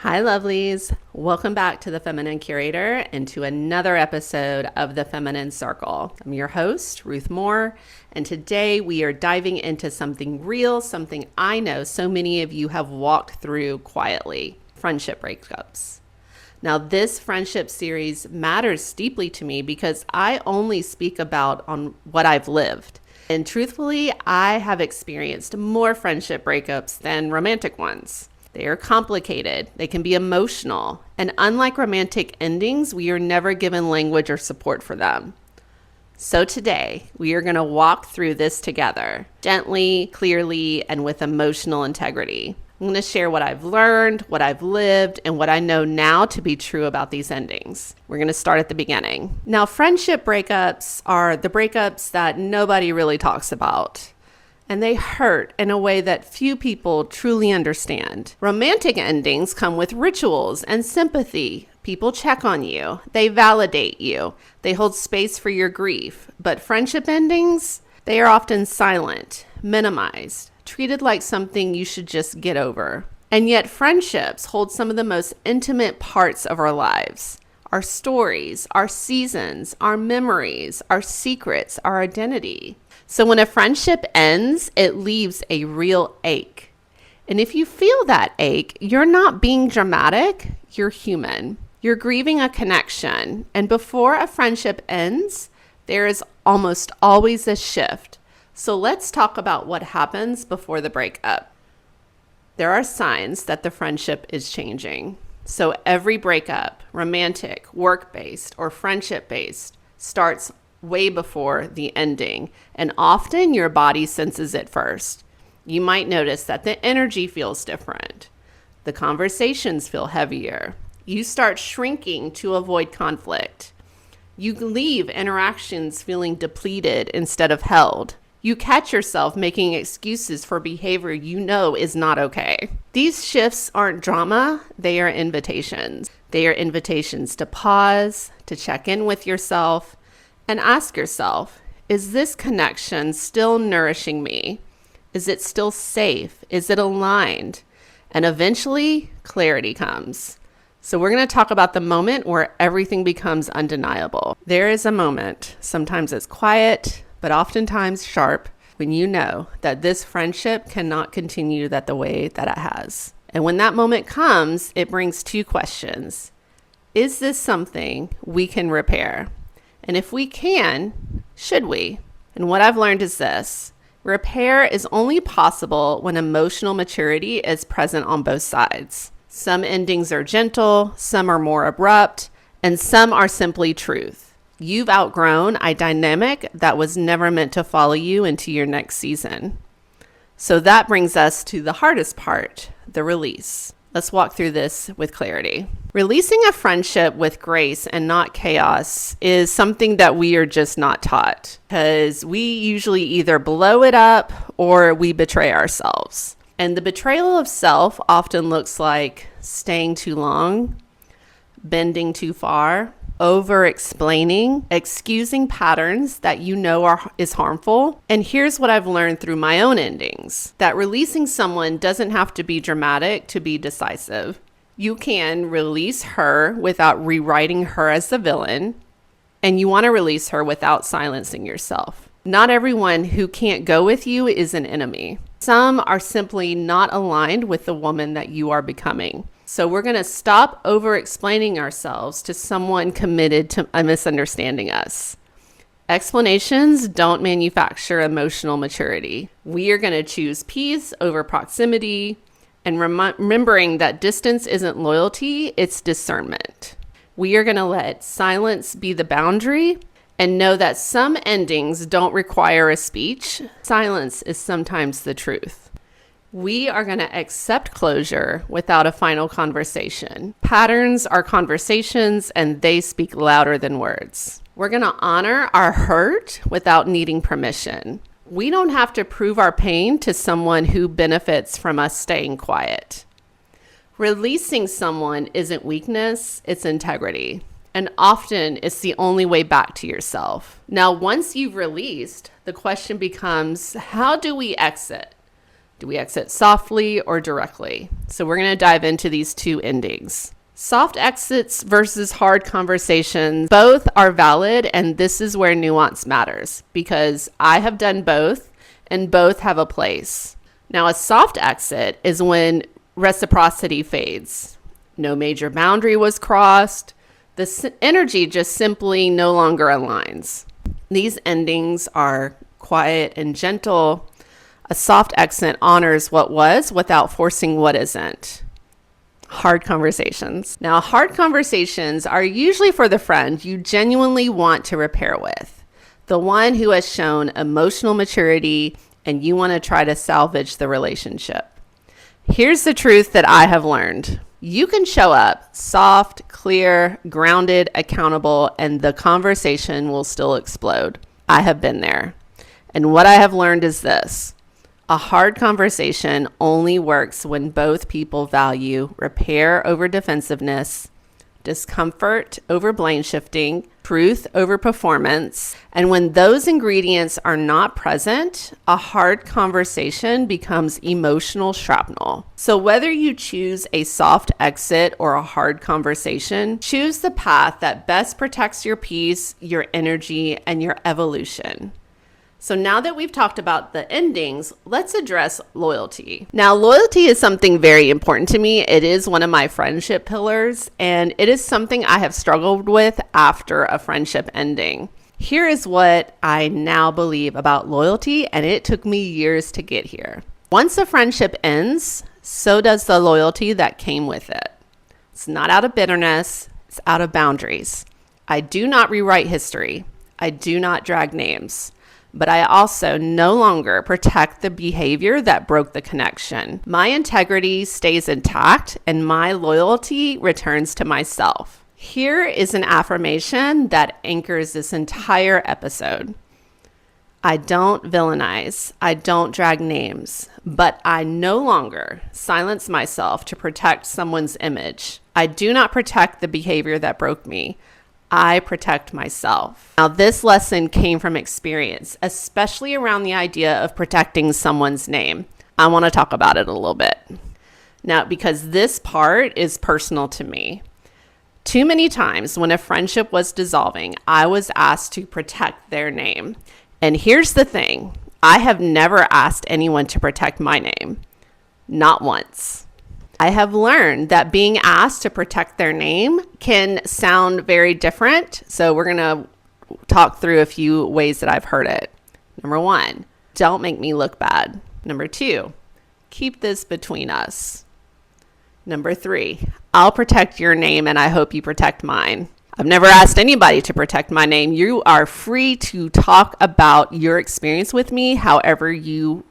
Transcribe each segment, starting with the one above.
Hi, lovelies. Welcome back to the Feminine Curator and to another episode of the Feminine Circle. I'm your host, Ruth Moore, and today we are diving into something real, something I know so many of you have walked through quietly: friendship breakups. Now, this friendship series matters deeply to me because I only speak about on what I've lived. And truthfully, I have experienced more friendship breakups than romantic ones. They are complicated, they can be emotional, and unlike romantic endings, we are never given language or support for them. So today, we are going to walk through this together, gently, clearly, and with emotional integrity. I'm going to share what I've learned, what I've lived, and what I know now to be true about these endings. We're going to start at the beginning. Now, friendship breakups are the breakups that nobody really talks about, and they hurt in a way that few people truly understand. Romantic endings come with rituals and sympathy. People check on you, they validate you, they hold space for your grief. But friendship endings, they are often silent, minimized, treated like something you should just get over. And yet friendships hold some of the most intimate parts of our lives. Our stories, our seasons, our memories, our secrets, our identity. So when a friendship ends, it leaves a real ache. And if you feel that ache, you're not being dramatic, you're human. You're grieving a connection. And before a friendship ends, there is almost always a shift. So let's talk about what happens before the breakup. There are signs that the friendship is changing. So every breakup, romantic, work-based, or friendship-based, starts way before the ending, and often your body senses it first. You might notice that the energy feels different. The conversations feel heavier. You start shrinking to avoid conflict. You leave interactions feeling depleted instead of held. You catch yourself making excuses for behavior you know is not okay. These shifts aren't drama, they are invitations. They are invitations to pause, to check in with yourself, and ask yourself, is this connection still nourishing me? Is it still safe? Is it aligned? And eventually, clarity comes. So we're going to talk about the moment where everything becomes undeniable. There is a moment, sometimes it's quiet, but oftentimes sharp, when you know that this friendship cannot continue the way that it has. And when that moment comes, it brings two questions. Is this something we can repair? And if we can, should we? And what I've learned is this: repair is only possible when emotional maturity is present on both sides. Some endings are gentle, some are more abrupt, and some are simply truth. You've outgrown a dynamic that was never meant to follow you into your next season. So that brings us to the hardest part, the release. Let's walk through this with clarity. Releasing a friendship with grace and not chaos is something that we are just not taught, because we usually either blow it up or we betray ourselves. And the betrayal of self often looks like staying too long, bending too far, over-explaining, excusing patterns that you know is harmful. And here's what I've learned through my own endings: that releasing someone doesn't have to be dramatic to be decisive. You can release her without rewriting her as the villain, and you want to release her without silencing yourself. Not everyone who can't go with you is an enemy. Some are simply not aligned with the woman that you are becoming. So we're going to stop over-explaining ourselves to someone committed to misunderstanding us. Explanations don't manufacture emotional maturity. We are going to choose peace over proximity, and remembering that distance isn't loyalty, it's discernment. We are going to let silence be the boundary and know that some endings don't require a speech. Silence is sometimes the truth. We are going to accept closure without a final conversation. Patterns are conversations, and they speak louder than words. We're going to honor our hurt without needing permission. We don't have to prove our pain to someone who benefits from us staying quiet. Releasing someone isn't weakness, it's integrity. And often it's the only way back to yourself. Now, once you've released, the question becomes, how do we exit? Do we exit softly or directly? So we're going to dive into these two endings. Soft exits versus hard conversations, both are valid, and this is where nuance matters because I have done both and both have a place. Now, a soft exit is when reciprocity fades. No major boundary was crossed. The energy just simply no longer aligns. These endings are quiet and gentle. A soft exit honors what was without forcing what isn't. Hard conversations. Now, hard conversations are usually for the friend you genuinely want to repair with, the one who has shown emotional maturity and you want to try to salvage the relationship. Here's the truth that I have learned. You can show up soft, clear, grounded, accountable, and the conversation will still explode. I have been there. And what I have learned is this. A hard conversation only works when both people value repair over defensiveness, discomfort over blame shifting, truth over performance. And when those ingredients are not present, a hard conversation becomes emotional shrapnel. So whether you choose a soft exit or a hard conversation, choose the path that best protects your peace, your energy, and your evolution. So now that we've talked about the endings, let's address loyalty. Now, loyalty is something very important to me. It is one of my friendship pillars, and it is something I have struggled with after a friendship ending. Here is what I now believe about loyalty, and it took me years to get here. Once a friendship ends, so does the loyalty that came with it. It's not out of bitterness, it's out of boundaries. I do not rewrite history. I do not drag names. But I also no longer protect the behavior that broke the connection. My integrity stays intact and my loyalty returns to myself. Here is an affirmation that anchors this entire episode. I don't villainize. I don't drag names, but I no longer silence myself to protect someone's image. I do not protect the behavior that broke me. I protect myself. Now, this lesson came from experience, especially around the idea of protecting someone's name. I want to talk about it a little bit. Now, because this part is personal to me. Too many times when a friendship was dissolving, I was asked to protect their name. And here's the thing. I have never asked anyone to protect my name. Not once. I have learned that being asked to protect their name can sound very different. So we're going to talk through a few ways that I've heard it. Number one, don't make me look bad. Number two, keep this between us. Number three, I'll protect your name and I hope you protect mine. I've never asked anybody to protect my name. You are free to talk about your experience with me however you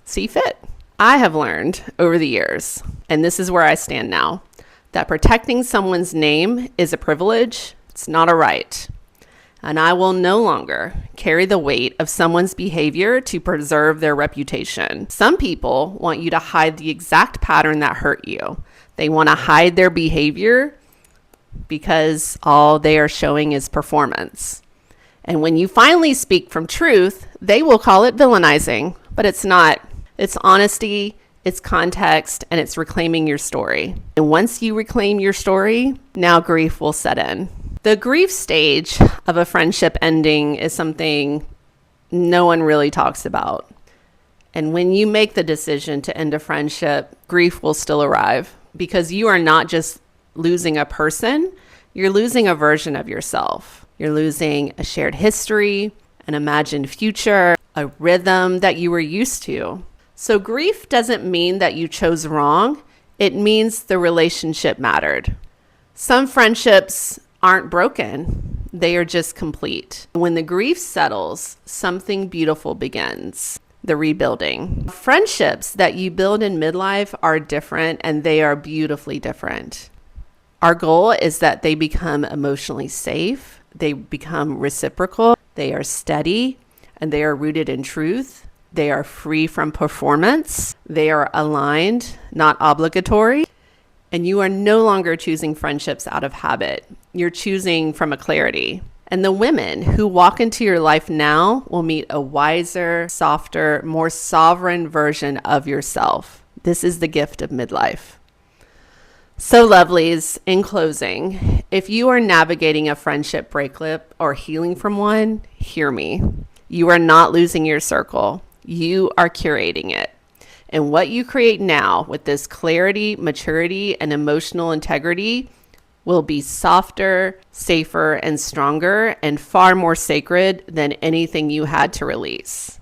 see fit. I have learned over the years, and this is where I stand now, that protecting someone's name is a privilege. It's not a right. And I will no longer carry the weight of someone's behavior to preserve their reputation. Some people want you to hide the exact pattern that hurt you. They want to hide their behavior because all they are showing is performance. And when you finally speak from truth, they will call it villainizing, but it's not. It's honesty, it's context, and it's reclaiming your story. And once you reclaim your story, now grief will set in. The grief stage of a friendship ending is something no one really talks about. And when you make the decision to end a friendship, grief will still arrive because you are not just losing a person, you're losing a version of yourself. You're losing a shared history, an imagined future, a rhythm that you were used to. So grief doesn't mean that you chose wrong. It means the relationship mattered. Some friendships aren't broken. They are just complete. When the grief settles, something beautiful begins, the rebuilding. Friendships that you build in midlife are different and they are beautifully different. Our goal is that they become emotionally safe. They become reciprocal. They are steady and they are rooted in truth. They are free from performance. They are aligned, not obligatory. And you are no longer choosing friendships out of habit. You're choosing from a clarity. And the women who walk into your life now will meet a wiser, softer, more sovereign version of yourself. This is the gift of midlife. So lovelies, in closing, if you are navigating a friendship breakup or healing from one, hear me. You are not losing your circle. You are curating it. And what you create now with this clarity, maturity, and emotional integrity will be softer, safer, and stronger, and far more sacred than anything you had to release.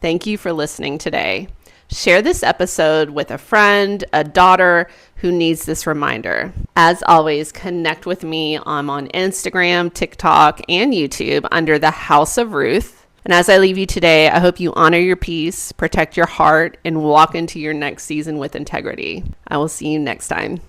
Thank you for listening today. Share this episode with a friend, a daughter who needs this reminder. As always, connect with me. I'm on Instagram, TikTok, and YouTube under the House of Ruth. And as I leave you today, I hope you honor your peace, protect your heart, and walk into your next season with integrity. I will see you next time.